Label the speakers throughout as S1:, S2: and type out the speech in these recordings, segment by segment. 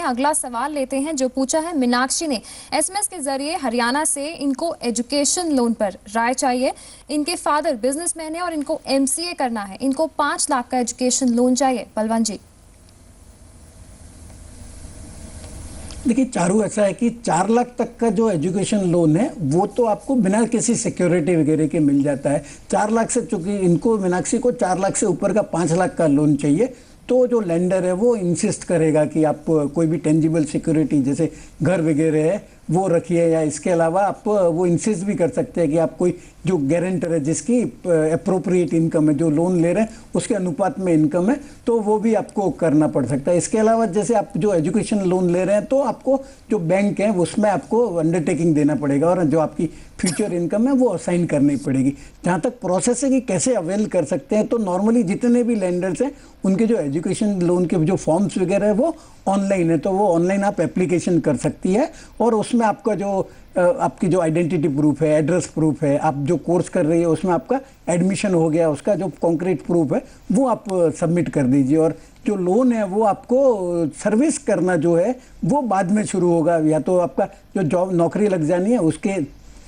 S1: अगला सवाल लेते हैं जो पूछा है मीनाक्षी ने एसएमएस के जरिए हरियाणा से। इनको एजुकेशन लोन पर राय चाहिए। इनके फादर बिजनेसमैन है और इनको एमसीए करना है। इनको 5 लाख का एजुकेशन लोन चाहिए। बलवंत जी,
S2: देखिए चारू, ऐसा है कि 4 लाख तक का जो एजुकेशन लोन है वो तो आपको बिना किसी सिक्योरिटी वगैरह के मिल जाता है। 4 लाख से, चूंकि इनको मीनाक्षी को 4 लाख से ऊपर का 5 लाख का लोन चाहिए, तो जो लेंडर है वो इंसिस्ट करेगा कि आप कोई भी टेंजिबल सिक्योरिटी जैसे घर वगैरह है वो रखिए, या इसके अलावा आप वो इंसिस्ट भी कर सकते हैं कि आप कोई जो गारंटर है जिसकी अप्रोप्रिएट इनकम है, जो लोन ले रहे हैं उसके अनुपात में इनकम है, तो वो भी आपको करना पड़ सकता है। इसके अलावा जैसे आप जो एजुकेशन लोन ले रहे हैं तो आपको जो बैंक है उसमें आपको अंडरटेकिंग देना पड़ेगा और जो आपकी फ्यूचर इनकम है वो असाइन करनी पड़ेगी। जहाँ तक प्रोसेस है कि कैसे अवेल कर सकते हैं, तो नॉर्मली जितने भी लेंडर्स हैं उनके जो एजुकेशन लोन के जो फॉर्म्स वगैरह है वो ऑनलाइन है, तो वो ऑनलाइन आप एप्लीकेशन कर सकती है और उसमें आपका जो आपकी जो आइडेंटिटी प्रूफ है, एड्रेस प्रूफ है, आप जो कोर्स कर रही है उसमें आपका एडमिशन हो गया, उसका जो कॉन्क्रीट प्रूफ है वो आप सबमिट कर दीजिए। और जो लोन है वो आपको सर्विस करना जो है वो बाद में शुरू होगा, या तो आपका जो जॉब नौकरी लग जानी है उसके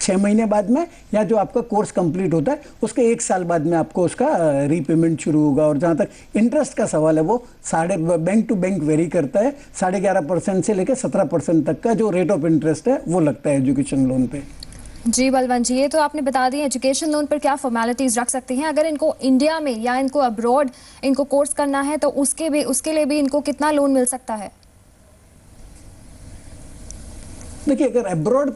S2: 6 महीने बाद में, या जो आपका कोर्स कंप्लीट होता है उसके 1 साल बाद में आपको उसका रीपेमेंट शुरू होगा। और जहाँ तक इंटरेस्ट का सवाल है वो बैंक टू बैंक वेरी करता है। 11.5% से लेकर 17% तक का जो रेट ऑफ इंटरेस्ट है वो लगता है एजुकेशन लोन पे।
S1: जी बलवंत जी, ये तो आपने बता दी एजुकेशन लोन पर क्या फॉर्मेलिटीज रख सकते हैं। अगर इनको इंडिया में या इनको अब्रॉड इनको कोर्स करना है तो उसके लिए भी इनको कितना लोन मिल सकता है?
S2: देखिए, अगर अब्रॉड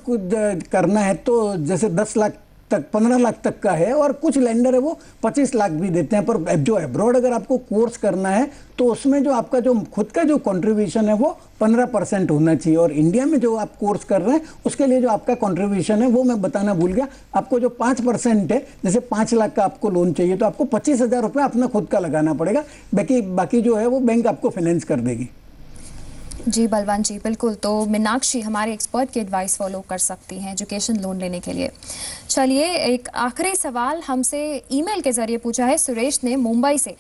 S2: करना है तो जैसे 10 लाख तक, 15 लाख तक का है, और कुछ लेंडर है वो 25 लाख भी देते हैं। पर जो अब्रॉड अगर आपको कोर्स करना है तो उसमें जो आपका जो खुद का जो कंट्रीब्यूशन है वो 15% होना चाहिए। और इंडिया में जो आप कोर्स कर रहे हैं उसके लिए जो आपका कंट्रीब्यूशन है वो मैं बताना भूल गया, आपको जो 5% है, जैसे 5 लाख का आपको लोन चाहिए तो आपको 25,000 रुपये अपना खुद का लगाना पड़ेगा। बाकी जो है वो बैंक आपको फाइनेंस कर देगी।
S1: जी बलवंत जी, बिल्कुल। तो मीनाक्षी हमारे एक्सपर्ट की एडवाइस फॉलो कर सकती हैं एजुकेशन लोन लेने के लिए। चलिए, एक आखिरी सवाल हमसे ईमेल के जरिए पूछा है सुरेश ने मुंबई से।